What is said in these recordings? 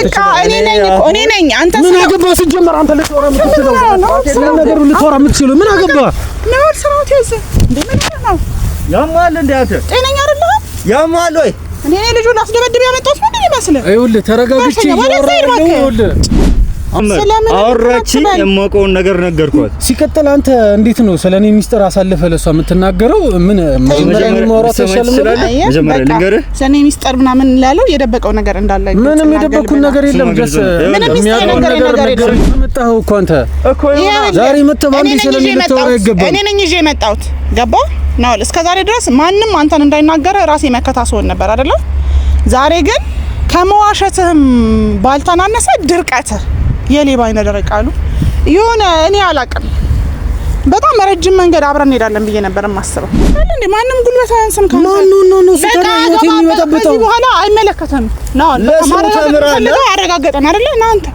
በቃ እኔ ነኝ አንተ ምን አገባ ሲጀመር አንተ ልትወራ የምትችለው ነገር ልትወራ የምትችለው ምን አገባ ነው ስራው ተይዘ እንደምን ነው ያማል እንዴ አንተ ጤነኛ አይደለህ ያማል ወይ እኔ ልጁን አስደበድብ ያመጣሁት ምንድን ነው ይመስል አይውል ተረጋግቼ ይወራል አወራች የማውቀውን ነገር ነገርኳት ሲከተል አንተ እንዴት ነው ስለኔ ሚስጥር አሳልፈ ለሷ የምትናገረው ምን መጀመሪያ ማውራት ተሻለ መጀመሪያ ልንገርህ ስለኔ ሚስጥር ምናምን ላለው የደበቀው ነገር እንዳለ ምንም የደበኩት ነገር የለም ድረስ የሚያውቀው ነገር መጣው እኮ አንተ ዛሬ መጥተህ ባንዲ ስለኔ ልትወራ ይገባል እኔ ነኝ ይዤ የመጣሁት ገባ ነው እስከዛሬ ድረስ ማንም አንተን እንዳይናገር ራሴ መከታሰውን ነበር አይደለ ዛሬ ግን ከመዋሸትህም ባልተናነሰ ድርቀትህ የሌባ አይነ ደረቃሉ የሆነ እኔ አላቀም በጣም ረጅም መንገድ አብረን እንሄዳለን ብዬ ነበር ማስበው እንዴ ማንም ጉልበት አያንስም ካንተ ማንኑ ሱታን የሚመጣበው በኋላ አይመለከተም ነው ለማረጋገጥ አረጋገጠን አይደለ እናንተ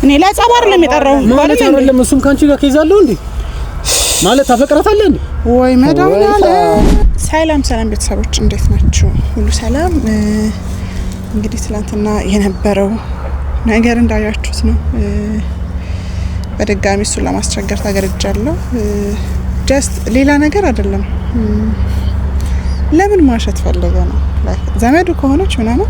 እኔ ለጻባር ለሚጠራው ማለት አይደለም እሱም ካንቺ ጋር ከይዛለው እንዴ ማለት ታፈቅራታለህ እንዴ ወይ መዳውና ሰላም ቤተሰቦች እንዴት ናችሁ ሁሉ ሰላም እንግዲህ ትላንትና የነበረው ነገር እንዳያችሁት ነው በደጋሚ እሱን ለማስቸገር ታገርጃለሁ ጀስት ሌላ ነገር አይደለም ለምን ማሸት ፈልገ ነው ዘመዱ ከሆነች ምናምን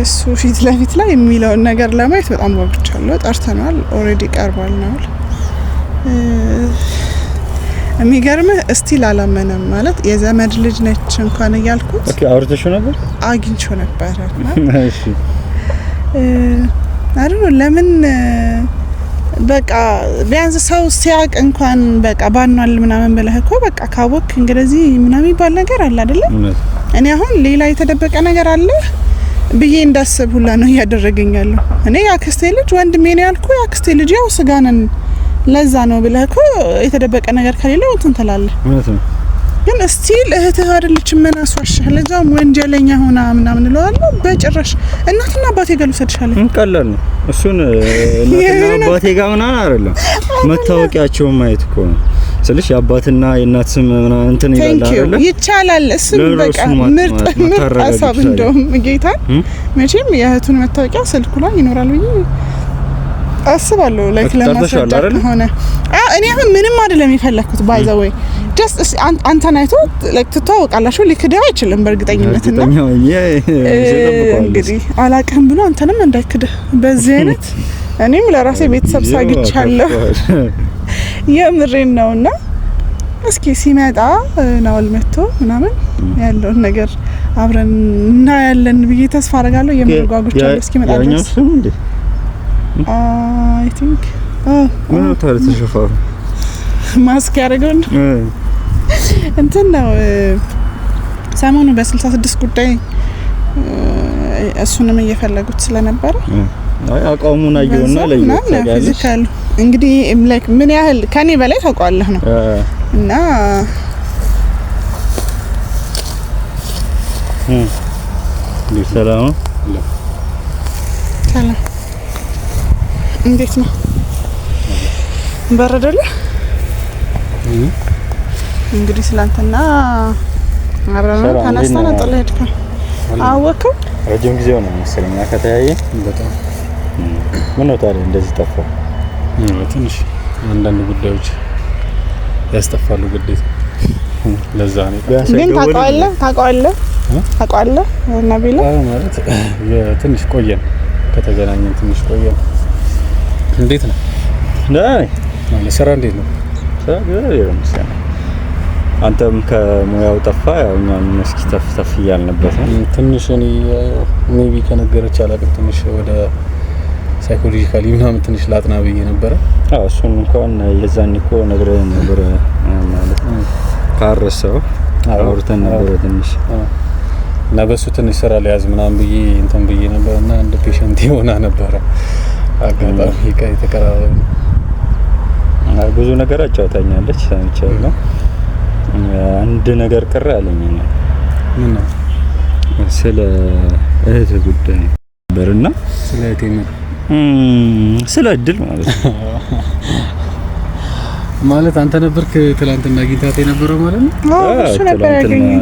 እሱ ፊት ለፊት ላይ የሚለውን ነገር ለማየት በጣም ወግቻለሁ ጠርተናል ኦሬዲ ቀርቧል ነው የሚገርምህ ስቲል አላመነም ማለት የዘመድ ልጅ ነች እንኳን እያልኩት ኦኬ አውርተሽ ነበር አግኝቼው ነበር እሺ አይደል ለምን በቃ ቢያንስ ሰው ሲያቅ እንኳን በቃ ባኗል ምናምን ብለህ እኮ በቃ ካወክ እንግዲህ ምናምን ይባል ነገር አለ አይደል እኔ አሁን ሌላ የተደበቀ ነገር አለ ብዬ እንዳስብ ሁላ ነው ያደረገኛል እኔ ያክስቴ ልጅ ወንድሜ ነው ያልኩ ያክስቴ ልጅ ያው ስጋነን ለዛ ነው ብለህ እኮ የተደበቀ ነገር ከሌለው እንትን ትላለህ እውነት ነው ግን ስቲል እህትህ አይደለችም ምን አስዋሻህ ለዛም ወንጀለኛ ሆና ምናምን እለዋለሁ በጭራሽ እናትና አባቴ ጋር ልሰድሻለሁ እንቀላል ነው እሱን እናትና አባቴ ጋር ምናምን አይደለም መታወቂያቸውን ማየት እኮ ነው ስለሽ አባትና የእናት ስም ምናምን እንትን ይላል አይደል ይቻላል እሱም በቃ ምርጥ ሀሳብ እንደውም ጌታ መቼም የእህቱን መታወቂያ ስልኩ ላይ ይኖራል ብዬ አስባለሁ ላይክ ለማስረዳት ሆነ እኔ አሁን ምንም አይደለም የፈለኩት ባይ ዘ ወይ ጀስት አንተ ናይቶ ላይክ ተታወቃላችሁ ሊክዳ አይችልም በእርግጠኝነት እና እንግዲህ አላቀም ብሎ አንተንም እንዳይክዳ በዚህ አይነት እኔም ለራሴ ቤተሰብ ሳግቻለሁ የምሬን ነውና እስኪ ሲመጣ ናውል መጥቶ ምናምን ያለውን ነገር አብረን እና ያለን ብዬ ተስፋ አደርጋለሁ የምጓጉቻለሁ እስኪ መጣ ድረስ I think ምን ነው ታዲያ ተሸፋሩ ማስክ ያደረገው እንትን ነው ሰሞኑ በ66 ጉዳይ እሱንም እየፈለጉት ስለነበረ አይ አቋሙን አየውና ለይታያለሽ እንግዲህ ላይክ ምን ያህል ከኔ በላይ ታውቃለህ ነው እና ሰላም እንዴት ነው በረደለ እንግዲህ ስላንተና አብረን ተነስተን አጥለድከ አወከው ረጅም ጊዜ ሆነ መሰለኝ ከተያየ በጣም ምን ነው ታዲያ እንደዚህ ጠፋ ትንሽ አንዳንድ ጉዳዮች ያስጠፋሉ ግዴታ ለዛ ነው ግን ታውቃለህ ነብላ ማለት ትንሽ ቆየን ከተገናኘን ትንሽ ቆየን እንዴት ነው ማለት ስራ እንዴት ነው ስራ ይረምሳል አንተም ከሙያው ጠፋ ያው እኛም መስኪ ተፍ ያልነበት ትንሽ እኔ ሜቢ ከነገረች አላውቅም ትንሽ ወደ ሳይኮሎጂካሊ ምናምን ትንሽ ላጥና ብዬ ነበር እሱን እንኳን የዛን እኮ ነግረን ነበር ማለት ነው ካረሰው አውርተን ነበር ትንሽ እና በሱ ትንሽ ስራ ሊያዝ ምናምን ብዬ እንትን ብዬ ነበርና አንድ ፔሸንት ይሆና ነበር አጋጣሚ ከይ ተቀራረበ ብዙ ነገር አጫውታኛለች ሰምቻለሁ አንድ ነገር ቀረ አለኝ ምን ነው ስለ እህት ጉዳይ ነበርና ስለ እህቴ ስለ እድል ማለት ነው ማለት አንተ ነበርክ ትላንትና ጊታቴ ነበረው ማለት ነው እሱ ነበር ያገኘኝ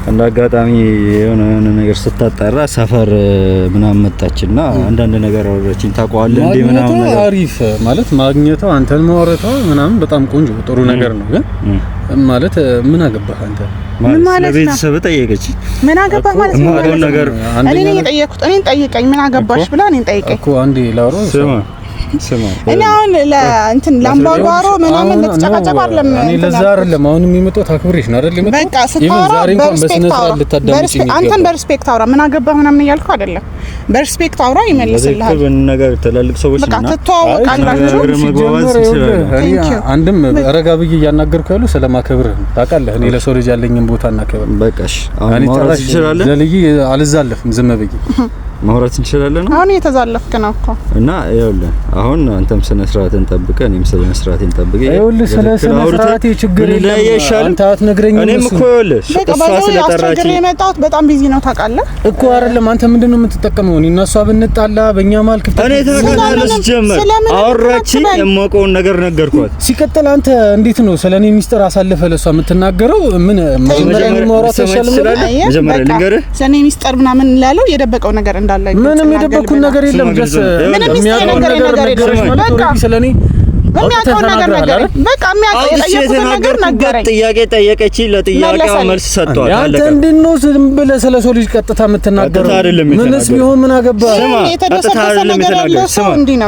እንደ አጋጣሚ የሆነ ነገር ስታጣራ ሰፈር ምናምን መጣችና አንዳንድ ነገር አወራችኝ። ታውቀዋለህ እንዴ ምናምን ነገር አሪፍ ማለት ማግኘቷ አንተን ማውራቷ ምናምን በጣም ቆንጆ ጥሩ ነገር ነው። ግን ማለት ምን አገባህ አንተ? ምን ማለት ነው? ለቤተሰብ ጠየቀች። ምን አገባህ ማለት ነው? ነገር እኔ ነኝ የጠየኩት። እኔን ጠይቀኝ። ምን አገባሽ ብላ እኔን ጠይቀኝ እኮ አንዴ ላውራ ስማ እኔ አሁን ለእንትን ላምባጓሮ ምናምን ልትጨቃጨቅ አይደለም። እኔ ለዛ አይደለም አሁን የሚመጣው ታክብሬሽ ነው አይደል? የሚመጣው በቃ ስታወራ አንተን በሪስፔክት አውራ። ምን አገባህ ምናምን እያልኩ አይደለም። በሪስፔክት አውራ ይመልስልሃል። ነገር ትላልቅ ሰዎች በቃ ትተዋወቃላችሁ። አንድም ረጋ ብዬ እያናገርኩ ያለው ስለማከብርህ ታውቃለህ። እኔ ለሰው ልጅ ያለኝን ቦታ እናከብር። በቃሽ አሁን ማውራት እንችላለን። ለልጅ አልዛለፍም ዝም ብዬ ማውራት እንችላለን። አሁን የተዛለፍክ ነው እኮ እና ይኸውልህ አሁን አንተም ስነ ስርዓትን ጠብቀህ እኔም ስነ ስርዓቴን ጠብቄ ይኸውልህ ስለ ስነ ስርዓቴ ችግር የለም። አንተ አትነግረኝም። እኔም እኮ ይኸውልህ እሷ ስለጠራችኝ የመጣሁት በጣም ቢዚ ነው ታውቃለህ እኮ አይደለም። አንተ ምንድነው የምትጠቀመው? እኔ እና እሷ ብንጣላ በእኛ ማል ክፍተት እኔ ታውቃለህ ጀመር አወራችኝ። የማውቀውን ነገር ነገርኳት። ሲቀጥል አንተ እንዴት ነው ስለኔ ሚስጥር አሳልፈህ ለሷ የምትናገረው? ምን መጀመሪያ ማውራት ይሻላል። መጀመሪያ ልንገርህ ስለኔ ሚስጥር ምናምን ላለው የደበቀው ነገር እንዳለ ምንም የደበኩት ነገር የለም። ደስ ምንም የሚያውቀው ነገር በቃ ስለኔ የሚያውቀው ነገር በቃ የሚያውቀው ነገር ጥያቄ ጠየቀችኝ። ለጥያቄው መልስ ሰጥቷል። አንተ እንዴት ነው ዝም ብለህ ስለ ሰው ልጅ ቀጥታ የምትናገረው? ምንስ ቢሆን ምን አገባህ?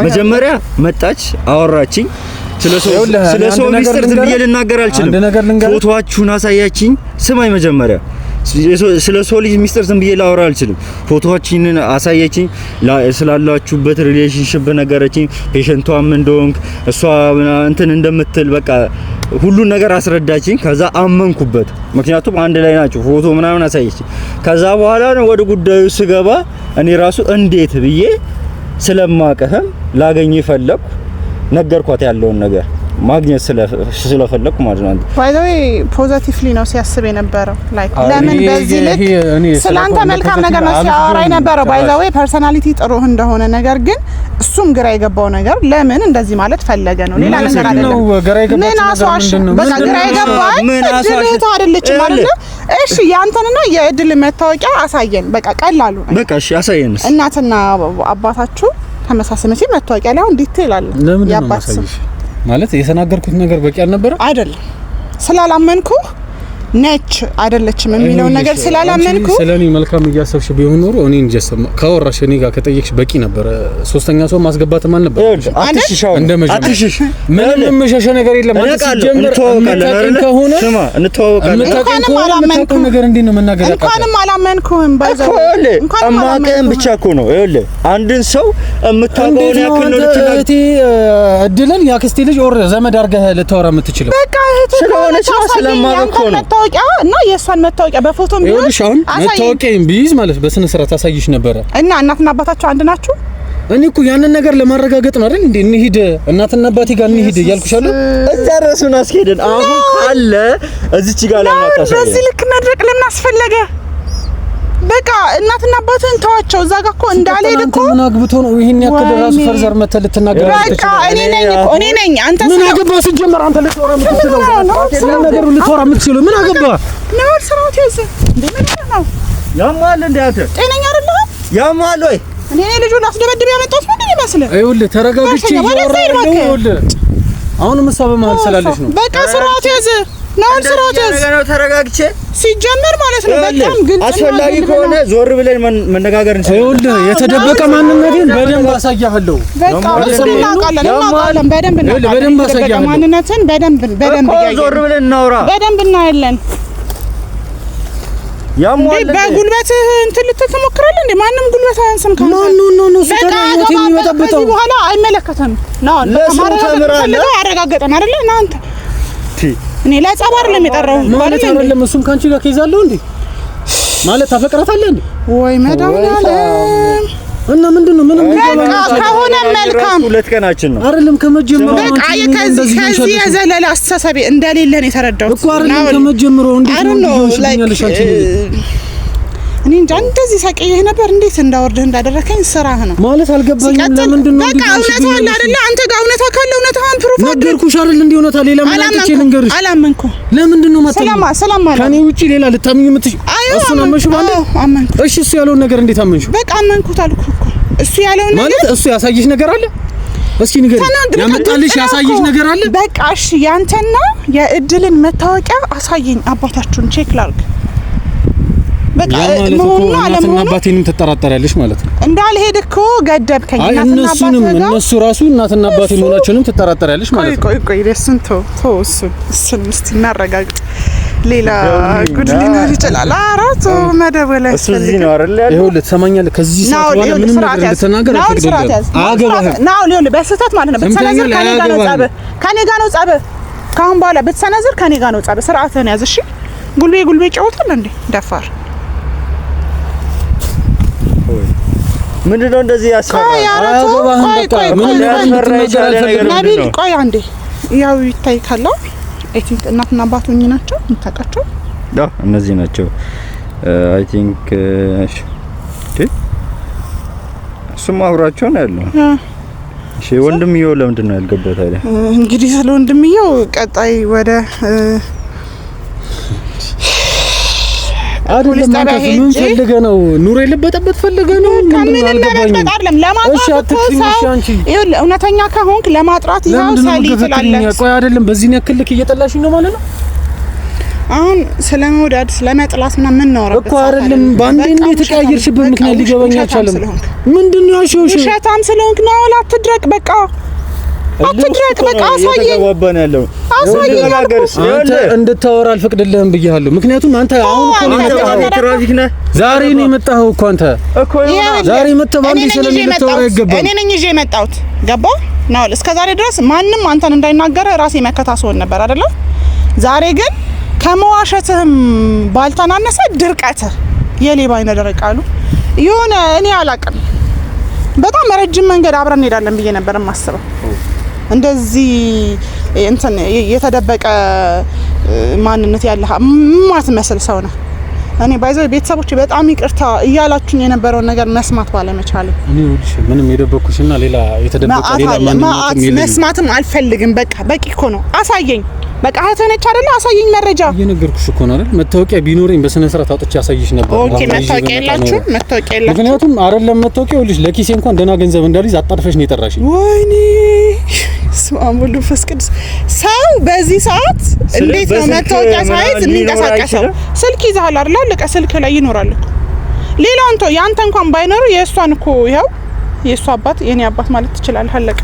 መጀመሪያ መጣች አወራችኝ። ስለ ሰው ሚስጥር ዝም ብዬ ልናገር አልችልም። ፎቶዋችሁን አሳያችኝ። ስማኝ መጀመሪያ ስለ ሰው ልጅ ሚስጥር ዝም ብዬ ላወራ አልችልም። ፎቶዋችንን አሳየችኝ። ስላላችሁበት ሪሌሽንሺፕ ነገረችኝ። ፔሸንቷም እንደሆንክ እሷ እንትን እንደምትል በቃ ሁሉን ነገር አስረዳችኝ። ከዛ አመንኩበት። ምክንያቱም አንድ ላይ ናቸው። ፎቶ ምናምን አሳየችኝ። ከዛ በኋላ ነው ወደ ጉዳዩ ስገባ እኔ ራሱ እንዴት ብዬ ስለማቀህም ላገኝ ፈለኩ ነገርኳት ያለውን ነገር ማግኘት ስለፈለኩ ማለት ነው። ባይ ዘ ዌይ ፖዚቲቭሊ ነው ሲያስብ የነበረው ላይክ ለምን በዚህ ልክ ስላንተ መልካም ነገር ነው ሲያወራ የነበረው። ባይ ዘ ዌይ ፐርሰናሊቲ ጥሩ እንደሆነ ነገር ግን እሱም ግራ የገባው ነገር ለምን እንደዚህ ማለት ፈለገ ነው። ሌላ ነገር አይደለም። ምን አስዋሽ በቃ ግራ የገባው ምን አስዋሽ አይደለች ማለት ነው። እሺ ያንተንና የእድል መታወቂያ አሳየን። በቃ ቀላሉ በቃ እሺ አሳየን። እናትና አባታችሁ ተመሳሳይ መታወቂያ ላይ አሁን ዲቴል አለ ያባስም ማለት የተናገርኩት ነገር በቂ አልነበረ አይደለም። ስላላመንኩ ነች አይደለችም የሚለው ነገር ስላላመንኩ ስለኔ መልካም እያሰብሽ ቢሆን ኖሮ እኔ እንጀሰማ ካወራሽ እኔ ጋር ከጠየቅሽ በቂ ነበር። ሶስተኛ ሰው ማስገባትም አልነበረ። አትሽሻው አትሽሽ ምንም መሸሸ ነገር የለም። ማለት ሲጀምር ከሆነ ስማ እንተዋወቃለን። እንኳን ነገር እንዴት ነው መናገር ያቃተው? እንኳንም አላመንኩም ባይዘው እንኳንም አማቀም ብቻ እኮ ነው። ይኸውልህ አንድን ሰው የምታውቀውን ያክል ነው ልትናገር እድልን ያክስቴ ልጅ ኦር ዘመድ አድርገህ ልታወራ የምትችለው በቃ ስለሆነች ስለማውቀው እኮ ነው መታወቂያ እና የሷን መታወቂያ በፎቶም ቢሆን አሁን መታወቂያም ቢይዝ ማለት በስነ ስርዓት አሳይሽ ነበር። እና እናትና አባታቸው አንድ ናችሁ? እኔ እኮ ያንን ነገር ለማረጋገጥ ነው አይደል እንዴ? እንሂድ እናትና አባቴ ጋር እንሂድ እያልኩሻለሁ። እዛ ድረሱን አስኬደን አሁን ካለ እዚች ጋር ለማጣሽ በዚህ ልክ መድረቅ ለምን አስፈለገ? በቃ እናትና አባትን ተዋቸው። እዛ ጋር እኮ እንዳልሄድ እኮ ምን አግብቶ ነው ይሄን ያክል ራሱ ፈርዘር መተል ልትናገር? በቃ እኔ ነኝ አንተ ምን አገባ? ሲጀመር አንተ ልትወራ የምትችለው ነገር ልትወራ የምትችለው ምን አገባ? ነው ስራው ተይዘ እንዴ ምን ነው ያማል እንዴ? አንተ ጤነኛ አይደለህ? ያማል ወይ? እኔ ልጁን አስደበድብ ያመጣሁት ምን ይመስልህ? ይኸውልህ ተረጋግቼ እያወራሁ ነው። ይኸውልህ አሁንም እሷ በመሀል ስላለች ነው። በቃ ስራው ተይዘ ነው ስራው ተይዘ ነው። ተረጋግቼ ሲጀመር ማለት ነው። በጣም ግን አስፈላጊ ከሆነ ዞር ብለን መነጋገር እንችላለን። ይኸውልህ የተደበቀ ማንነቴን በደንብ አሳያለሁ። በቃ እናውቃለን በደንብ አሳያለሁ። ማንነትን በደንብ ዞር ብለን እናውራ። በደንብ እናያለን። ያሟል በጉልበት እንትን ልትሞክራለህ እንዴ? ማንም ጉልበት አያንስም። ማን ነው ሱተራውት የሚመጣበው? በኋላ አይመለከተም ነው ለማረጋገጥ አረጋገጠን አይደለ? እናንተ እኔ ለጸባር ለሚጠራው ማለት አይደለም። እሱም ካንቺ ጋር ከይዛለሁ እንዴ ማለት ታፈቅራታለህ እንዴ? ወይ መድኃኒዓለም እና ምንድነው? ምንም ከሆነ መልካም ሁለት ቀናችን ነው አይደለም ከመጀመሩ በቃ ከዚህ የዘለለ አስተሳሰብ እንደሌለ ነው የተረዳሁት እኮ አይደለም ከመጀመሩ እንዴት ነው እኔ እንጃ እንደዚህ ሰቀየህ ነበር እንዴት እንዳወርድህ እንዳደረከኝ ስራህ ነው ማለት አልገባኝም። ለምንድን ነው በቃ እውነታ አለ አይደለ? አንተ ጋር እውነታ ካለ እውነታውን ፕሩፍ ነገርኩሽ አይደል? እንዴ እውነታ ሌላ ምን አጥቼ ልንገርሽ? አላመንኩም። ለምንድን ነው ማታ ሰላም ማለት ከኔ ውጪ ሌላ ልታምኚ የምትሽ? እሱን አመንሽው ማለት? አመንኩ። እሺ እሱ ያለውን ነገር እንዴት አመንሽው? በቃ አመንኩት አልኩህ እኮ። እሱ ያለውን ነገር ማለት እሱ ያሳየሽ ነገር አለ? እስኪ ንገሪ። ያመጣልሽ ያሳየሽ ነገር አለ? በቃ እሺ ያንተና የእድልን መታወቂያ አሳየኝ። አባታችሁን ቼክ ላድርግ። በቃ መሆኑን እናትና አባቴንም ትጠራጠሪያለሽ ማለት ነው። እንዳልሄድ እኮ ገደብከኝ። እናትና አባቴ እነሱ ራሱ እናትና አባቴ መሆናቸውንም ትጠራጠሪያለሽ ማለት ነው። ቆይ እሱን እሱን እስቲ እናረጋግጥ። ሌላ ጉድ ሊኖር ይችላል። አራቱ መደወል እሱ እዚህ ነው አይደል ያለው? ይኸውልህ ትሰማኛለህ? ከዚህ ሰዓት በኋላ ምንም ነገር እንድትናገር አትፈልግም። አገባህ ናው በስህተት ማለት ነው። ብትሰነዝር ከኔ ጋር ነው ጸብህ። ካሁን በኋላ ብትሰነዝር ከኔ ጋር ነው ጸብህ። ስርዓትህን ያዝ እሺ። ጉልቤ ጨውታል እንዴ ደፋር ምንድነው እንደዚህ ያስፈራል? ናቢል ቆይ አንዴ ያው ይታይ ካለው አይ ቲንክ እናትና አባቶኝ ናቸው የምታውቃቸው? እነዚህ ናቸው አይ ቲንክ። እሱም አብራቸው ነው ያለው። እሺ ወንድምየው ለምንድን ነው ያልገባው ታዲያ? እንግዲህ ስለ ወንድምየው ቀጣይ ወደ አይደለም ማለት ምን ፈልገ ነው? ኑሮ የለበጠበት ፈልገ ነው? ምን አልገባኝም። ለማጥራት እውነተኛ ከሆንክ ለማጥራት ይሄው ሳሊ ትላለህ። ቆይ አይደለም በዚህ ያክል ልክ እየጠላሽኝ ነው ማለት ነው? አሁን ስለመውደድ ስለመጥላት ምን ነው እኮ አይደለም። ባንዴ እንዴት ተቀያየርሽበት ምክንያት ሊገባኝ አልቻለም። ምንድነው ያልሽው? ውሸታም ስለሆንክ ነው። አትድረቅ በቃ አትድረቅ በቃ አሳየኝ። አንተ እንድታወራ አልፈቅድልህም ብያለሁ። ምክንያቱም አንተ አሁን ትራፊክ ነህ። ዛሬ ነው የመጣኸው እኮ አንተ ዛሬ መጥተህ ባንዴ ስለምትወራ ይገባል። እኔ ነኝ ይዤ የመጣሁት ገባህ ነው። እስከ ዛሬ ድረስ ማንም አንተን እንዳይናገር ራሴ መከታ ስሆን ነበር አይደለ? ዛሬ ግን ከመዋሸትህም ባልተናነሰ ድርቀትህ የሌባ አይነ ደረቃሉ የሆነ እኔ አላቅም። በጣም ረጅም መንገድ አብረን እንሄዳለን ብዬ ነበር የማስበው። እንደዚህ እንትን የተደበቀ ማንነት ያለህ ማትመስል ሰው ነው። እኔ ባይዘው ቤተሰቦች በጣም ይቅርታ እያላችሁኝ የነበረውን ነገር መስማት ባለመቻሌ እኔ ወልሽ ምንም የደበኩሽና ሌላ የተደበቀ ሌላ ማንነት መስማትም አልፈልግም። በቂ እኮ ነው። አሳየኝ በቃ አተነች አይደለ? አሳየኝ መረጃ እየነገርኩሽ እኮ ነው አይደል? መታወቂያ ቢኖርኝ በስነ ስርዓት አውጥቼ አሳይሽ ነበር። ኦኬ መታወቂያ የላችሁም? መታወቂያ የላችሁም? ምክንያቱም አይደለም መታወቂያው ልጅ ለኪሴ እንኳን ደህና ገንዘብ እንዳልይዝ አጣድፈሽ ነው የጠራሽኝ። ወይኔ ስማሙሉ ፈስቅስ ሰው በዚህ ሰዓት እንዴት ነው መታወቂያ ሳይዝ የሚንቀሳቀሰው? ስልክ ይዘሃል አይደል? አለቀ። ስልክ ላይ ይኖራል እኮ ሌላውን ተው። ያንተ እንኳን ባይኖር የእሷን እኮ ይኸው የእሷ አባት የኔ አባት ማለት ትችላለህ። አለቀ።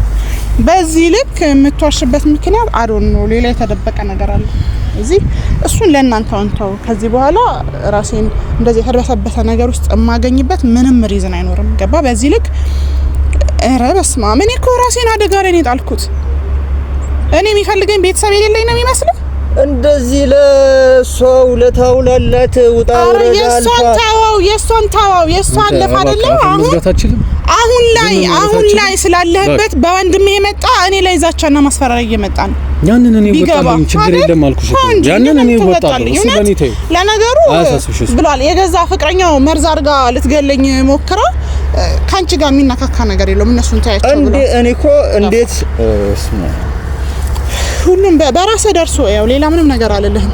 በዚህ ልክ የምትዋሽበት ምክንያት አዶን ነው። ሌላ የተደበቀ ነገር አለ እዚህ። እሱን ለእናንተ አንተው። ከዚህ በኋላ ራሴን እንደዚህ የተደበሰበተ ነገር ውስጥ የማገኝበት ምንም ሪዝን አይኖርም። ገባ? በዚህ ልክ ኧረ በስመ አብ። እኔ እኮ ራሴን አደጋ ላይ ነው የጣልኩት። እኔ የሚፈልገኝ ቤተሰብ የሌለኝ ነው የሚመስለው። እንደዚህ ለሷ ውለታውላላት ውጣ ወረዳ የሷን ታዋው የሷን ለፋ አይደለ? አሁን ላይ ስላለህበት በወንድሜ የመጣ እኔ ላይ ዛቻና ማስፈራሪያ እየመጣ ነው። ያንን እኔ ወጣልኝ ችግር የለም አልኩሽ እኮ። ያንን እኔ ወጣልኝ እሱ ለኔ ተይ። ለነገሩ ብሏል የገዛ ፍቅረኛው መርዝ አድርጋ ልትገለኝ ሞክራ ካንቺ ጋር የሚነካካ ነገር የለውም። እነሱን ታያቸው ብሎ እኔ እኮ እንዴት ሁሉም በራስህ ደርሶ ያው ሌላ ምንም ነገር አልልህም።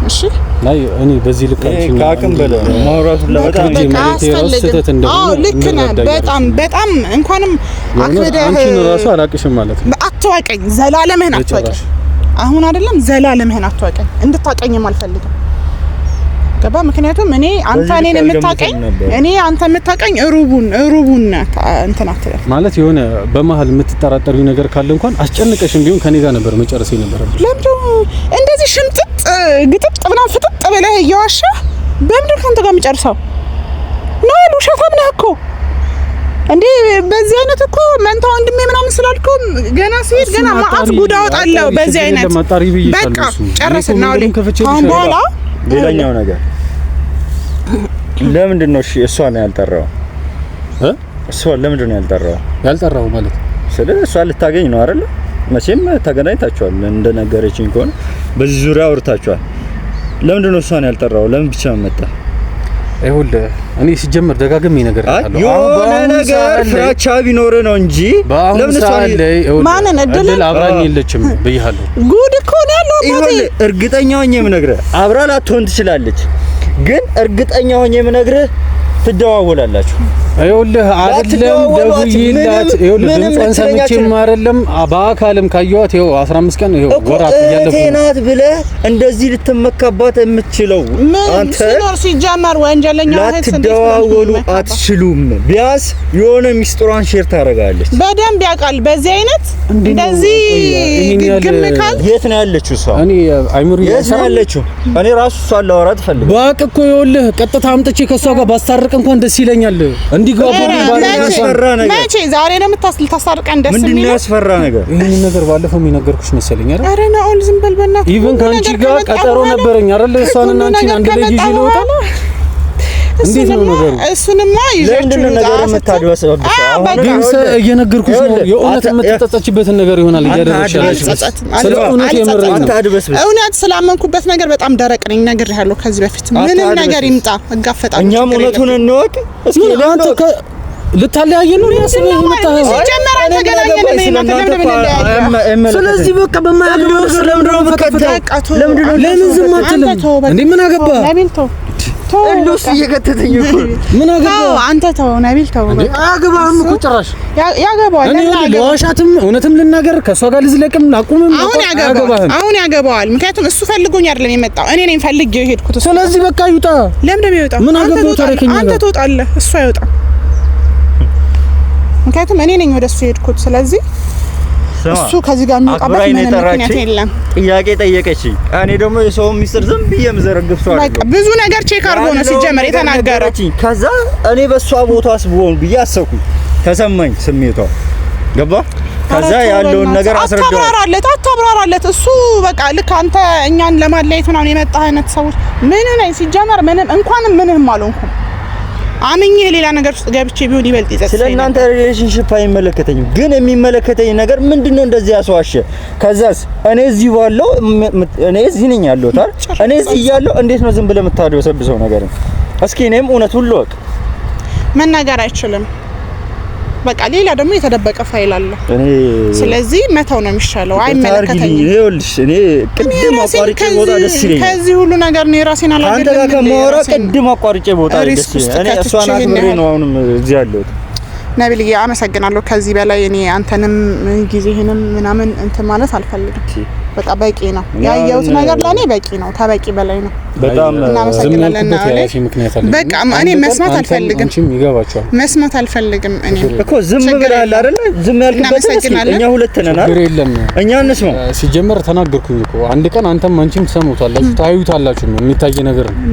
እሺ ላይ እኔ በዚህ ልክ አንቺ ካቅም በለው ማውራቱ ለበጣም አስፈልግም። አዎ ልክ ነህ። በጣም እንኳንም አክብደህ አንቺ ነው ራሱ አላቅሽም ማለት ነው። አትዋቀኝ፣ ዘላለምህን አትዋቀኝ። አሁን አይደለም ዘላለምህን አትዋቀኝ። እንድታቀኝም አልፈልግም። ገባ? ምክንያቱም እኔ አንተ እኔን የምታቀኝ ሩቡን እንትን አትበል ማለት የሆነ በመሀል የምትጠራጠሪው ነገር ካለ እንኳን አስጨንቀሽም ቢሆን ከኔ ጋር ነበር መጨረስ የነበረው። ለምንድነው እንደዚህ ሽምጥጥ ግጥጥ ምናምን ፍጥጥ ብለህ እየዋሸህ በምንድን ነው ካንተ ጋር የምጨርሰው? ነው ውሸታም ነህ እኮ እንዴ! በዚህ አይነት እኮ መንታ ወንድሜ ምናምን ስላልከው ገና ሲሄድ ገና ማአት ጉዳ አወጣለሁ። በዚህ አይነት በቃ ጨረስና አሁን በኋላ ሌላኛው ነገር ለምንድን ነው እሷን ያልጠራው? እሷን ለምንድን ነው ያልጠራው ማለት ስለዚህ እሷን ልታገኝ ነው አይደል? መቼም ተገናኝታችኋል እንደነገረችኝ ከሆነ በዚህ ዙሪያ አውርታችኋል። ለምንድን ነው እሷን ያልጠራው? ለምን ብቻ መጣ? ይኸውልህ እኔ ሲጀምር ደጋግሜ ነገር አለው የሆነ ነገር ፍራቻ ቢኖር ነው እንጂ ለምን ሰው ማንን እድል አብራኝ የለችም ብያለሁ። ጉድ እኮ ነው ያለው አባቴ። እርግጠኛ ሆኜ የምነግርህ አብራ ላትሆን ትችላለች፣ ግን እርግጠኛ ሆኜ የምነግርህ ትደዋወላላችሁ። ይኸውልህ አይደለም ደውዬላት ይኸውልህ ድምጿን ሰምቼም አይደለም በአካልም ካየኋት ይኸው 15 ቀን ይኸው ወራት እያለፈ ናት ብለህ እንደዚህ ልትመካባት የምትችለው አንተ ሲኖር ሲጀመር ወንጀለኛ እህት ልትደዋወሉ አትችሉም። ቢያንስ የሆነ ሚስጥሯን ሼር ታደርጋለች። በደንብ ያውቃል። በዚህ አይነት እንደዚህ ግምካል የት ነው ያለችው እሷ? እኔ አይምሩ የት ነው ያለችው? እኔ ራሱ እሷን ላወራት ፈልጌ ባቅ እኮ ይኸውልህ ቀጥታ አምጥቼ ከሷ ጋር ባስታርቅ እንኳን ደስ ይለኛል። መቼ ዛሬ ነው ልታስታርቀን ደስ የሚል? ምንድን ነው ያስፈራ ነገር? ይሄን ነገር ባለፈው የሚነገርኩሽ መሰለኝ አይደል? ኧረ ናኦል ዝም በል በእናትህ። ኢቭን ካንቺ ጋር ቀጠሮ ነበረኝ አይደል? እሷንና አንቺን አንድ ላይ ይዤ ልወጣ። እንዴት ነው ነገሩ? እሱንማ ይዘችሁ ነገር የምታድበሰው ግን እየነገርኩሽ ነው። የእውነት የምትጠጣችበትን ነገር ይሆናል እያደረግሽ ያለሽ። ስለ እውነት የምረኝ ነው። እውነት ስላመንኩበት ነገር በጣም ደረቅ ነኝ። ነግሬሃለሁ ከዚህ በፊት ምንም ነገር ይምጣ እጋፈጣለሁ። እኛም እውነቱን እንወቅ እስኪ። አንተ ልታለያየን ነው ያስበህ መጣህ። ሲጀመር ተገናኘን ነው እናንተ። ስለዚህ በቃ በማያገባው ስለምንድን ነው በቃ ለምን ዝም አትልም እንዴ? ምን አገባ እንዱስ እየከተተኝ እኮ ምን አገባ አንተ ተው ነቢል ተው። አያገባህም እኮ ጭራሽ ያገባዋል። እኔ ለዋሻትም እውነትም ልናገር ከሷ ጋር ልዝለቅም ላቁምም አሁን ያገባዋል። ምክንያቱም እሱ ፈልጎኝ አይደለም የመጣው እኔ ነኝ ፈልጌው የሄድኩት። ስለዚህ በቃ ይውጣ። ለምን ነው የሚወጣው? ምን አገባው ታሪከኛ አንተ ትወጣለህ እሱ አይወጣም። ምክንያቱም እኔ ነኝ ወደሱ የሄድኩት። ስለዚህ እሱ ከዚህ ጋር የሚወጣበት ምንም ምክንያት የለም። ጥያቄ ጠየቀች። እኔ ደግሞ የሰው ሚስጥር ዝም ብዬ የምዘረግፍ ሰው አይደለም። ብዙ ነገር ቼክ አድርጎ ነው ሲጀመር የተናገረው። ከዛ እኔ በሷ ቦታስ ብሆን ብዬ አሰብኩኝ። ተሰማኝ ስሜቷ ገባ። ከዛ ያለውን ነገር አታብራራለት። እሱ በቃ ልክ አንተ እኛን ለማለያየት ምናምን የመጣ አይነት ሰዎች ምን ነኝ ሲጀመር ምንም እንኳንም ምንም አልሆንኩም። አምኜ ሌላ ነገር ውስጥ ገብቼ ቢሆን ይበልጥ ይጸጽተኝ። ስለናንተ ሪሌሽንሺፕ አይመለከተኝም፣ ግን የሚመለከተኝ ነገር ምንድነው? እንደዚህ ያስዋሸ። ከዛስ እኔ እዚህ ባለው እኔ እዚህ ነኝ ያለሁት አይደል? እኔ እዚህ ያለው እንዴት ነው ዝም ብለህ የምታደርሰው ነገር? እስኪ እኔም እውነቱን ልወቅ። መናገር አይችልም። በቃ ሌላ ደግሞ የተደበቀ ፋይል አለ። ስለዚህ መተው ነው የሚሻለው። አይመለከተኝም። ይኸውልሽ እኔ ቅድም አቋርጬ ቦታ ደስ ይለኛል። ከዚህ ሁሉ ነገር ነው ራሴን አላገኘም። አንተ ጋር ከማወራ ቅድም አቋርጬ ቦታ ደስ ይለኛል። እኔ እሷን አክብሬ ነው አሁንም እዚህ ያለሁት። ነብልዬ አመሰግናለሁ። ከዚህ በላይ እኔ አንተንም ጊዜህንም ምናምን እንትን ማለት አልፈልግም። በቃ በቂ ነው ያየሁት ነገር ለኔ በቂ ነው። ከበቂ በላይ ነው። በጣም እናመሰግናለን። በቃ እኔ መስማት አልፈልግም። አንቺም ይገባችኋል። መስማት አልፈልግም። እኔ እኮ ዝም ብለሃል አይደል? ዝም ያልክበት እኛ ሁለት ነን አይደል? የለም እኛ እንስማው። ሲጀመር ተናገርኩኝ እኮ አንድ ቀን አንተም አንቺም ትሰሙታላችሁ፣ ታዩታላችሁ። የሚታይ ነገር ነው።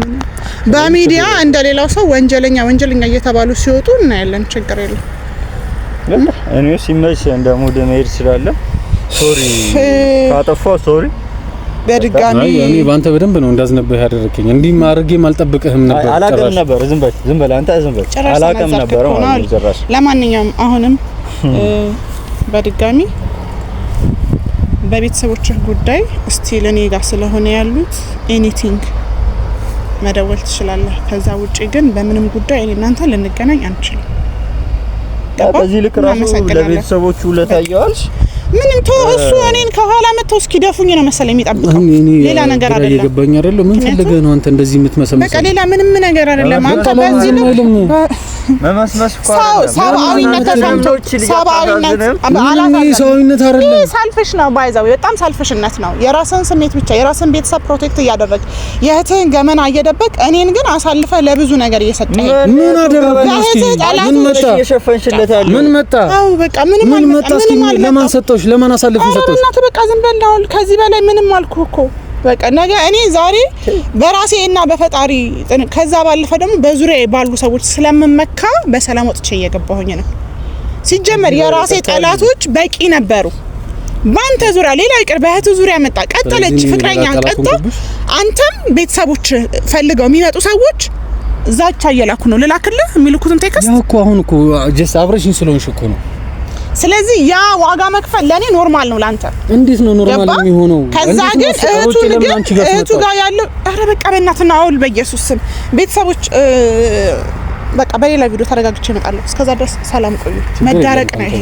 በሚዲያ እንደሌላው ሰው ወንጀለኛ እየተባሉ ሲወጡ እናያለን። ችግር የለም። እኔ ሲመች እንደ ሙድ መሄድ ይችላል። ሶሪ ካጠፋው ሶሪ። በድጋሚ እኔ ባንተ በደንብ ነው እንዳዝነብህ ያደረከኝ። እንዲህ ማርጌም አልጠብቅህም ነበር። አላቀም ነበር። ዝም በል አንተ ዝም በል። አላቀም ነበር ማለት ነው ጭራሽ። ለማንኛውም አሁንም በድጋሚ በቤተሰቦችህ ጉዳይ ስቲል እኔ ጋር ስለሆነ ያሉት ኤኒቲንግ መደወል ትችላለህ። ከዛ ውጪ ግን በምንም ጉዳይ እኔ እናንተ ልንገናኝ አንችልም። በዚህ ልክ ራሱ ለቤተሰቦቹ ለታየዋልሽ ምንም ተው። እሱ እኔን ከኋላ መተው እስኪደፉኝ ነው መሰለኝ የሚጠብቀው። ሌላ ነገር አይደለም። እየገባኝ አይደለም። ምን ፈልገህ ነው አንተ እንደዚህ የምትመሰምሰው? በቃ ሌላ ምንም ነገር አይደለም። አንተ በዚህ ነው መመስመስ ሰብአዊነት ተሰምቶች ሰብአዊነት አይደለም። ሳልፍሽ ነው ባይዛው በጣም ሳልፍሽነት ነው። የራስን ስሜት ብቻ የራስን ቤተሰብ ፕሮቴክት እያደረግ የእህትህን ገመና እየደበቅ እኔን ግን አሳልፈ ለብዙ ነገር እየሰጠኝ ምን አደረግኩ? ምን መጣ? እየሸፈንሽለት ያለው ምን መጣ? አው በቃ ምንም መጣ? ለማን ሰጠሽ? ለማን አሳልፈሽ ሰጠሽ? እናንተ በቃ ዝም በል አሁን። ከዚህ በላይ ምንም አልኩህ እኮ በቃ ነገ እኔ ዛሬ በራሴ እና በፈጣሪ ከዛ ባለፈ ደግሞ በዙሪያ ባሉ ሰዎች ስለምመካ በሰላም ወጥቼ እየገባሁኝ ነው። ሲጀመር የራሴ ጠላቶች በቂ ነበሩ። ባንተ ዙሪያ ሌላ ይቅር በእህት ዙሪያ መጣ ቀጠለች ፍቅረኛ ቀጣ። አንተም ቤተሰቦች ፈልገው የሚመጡ ሰዎች ዛቻ እየላኩ ነው። ልላክልህ የሚልኩትን ቴክስት ያው እኮ አሁን እኮ ጀስት አብረሽኝ ስለሆንሽ እኮ ነው። ስለዚህ ያ ዋጋ መክፈል ለኔ ኖርማል ነው ላንተ እንዴት ነው ኖርማል የሚሆነው ከዛ ግን እህቱ ጋር ያለው አረ በቃ በእናትና አውል በኢየሱስ ስም ቤተሰቦች በቃ በሌላ ቪዲዮ ተረጋግቼ እመጣለሁ እስከዛ ድረስ ሰላም ቆዩ መዳረቅ ነው ይሄ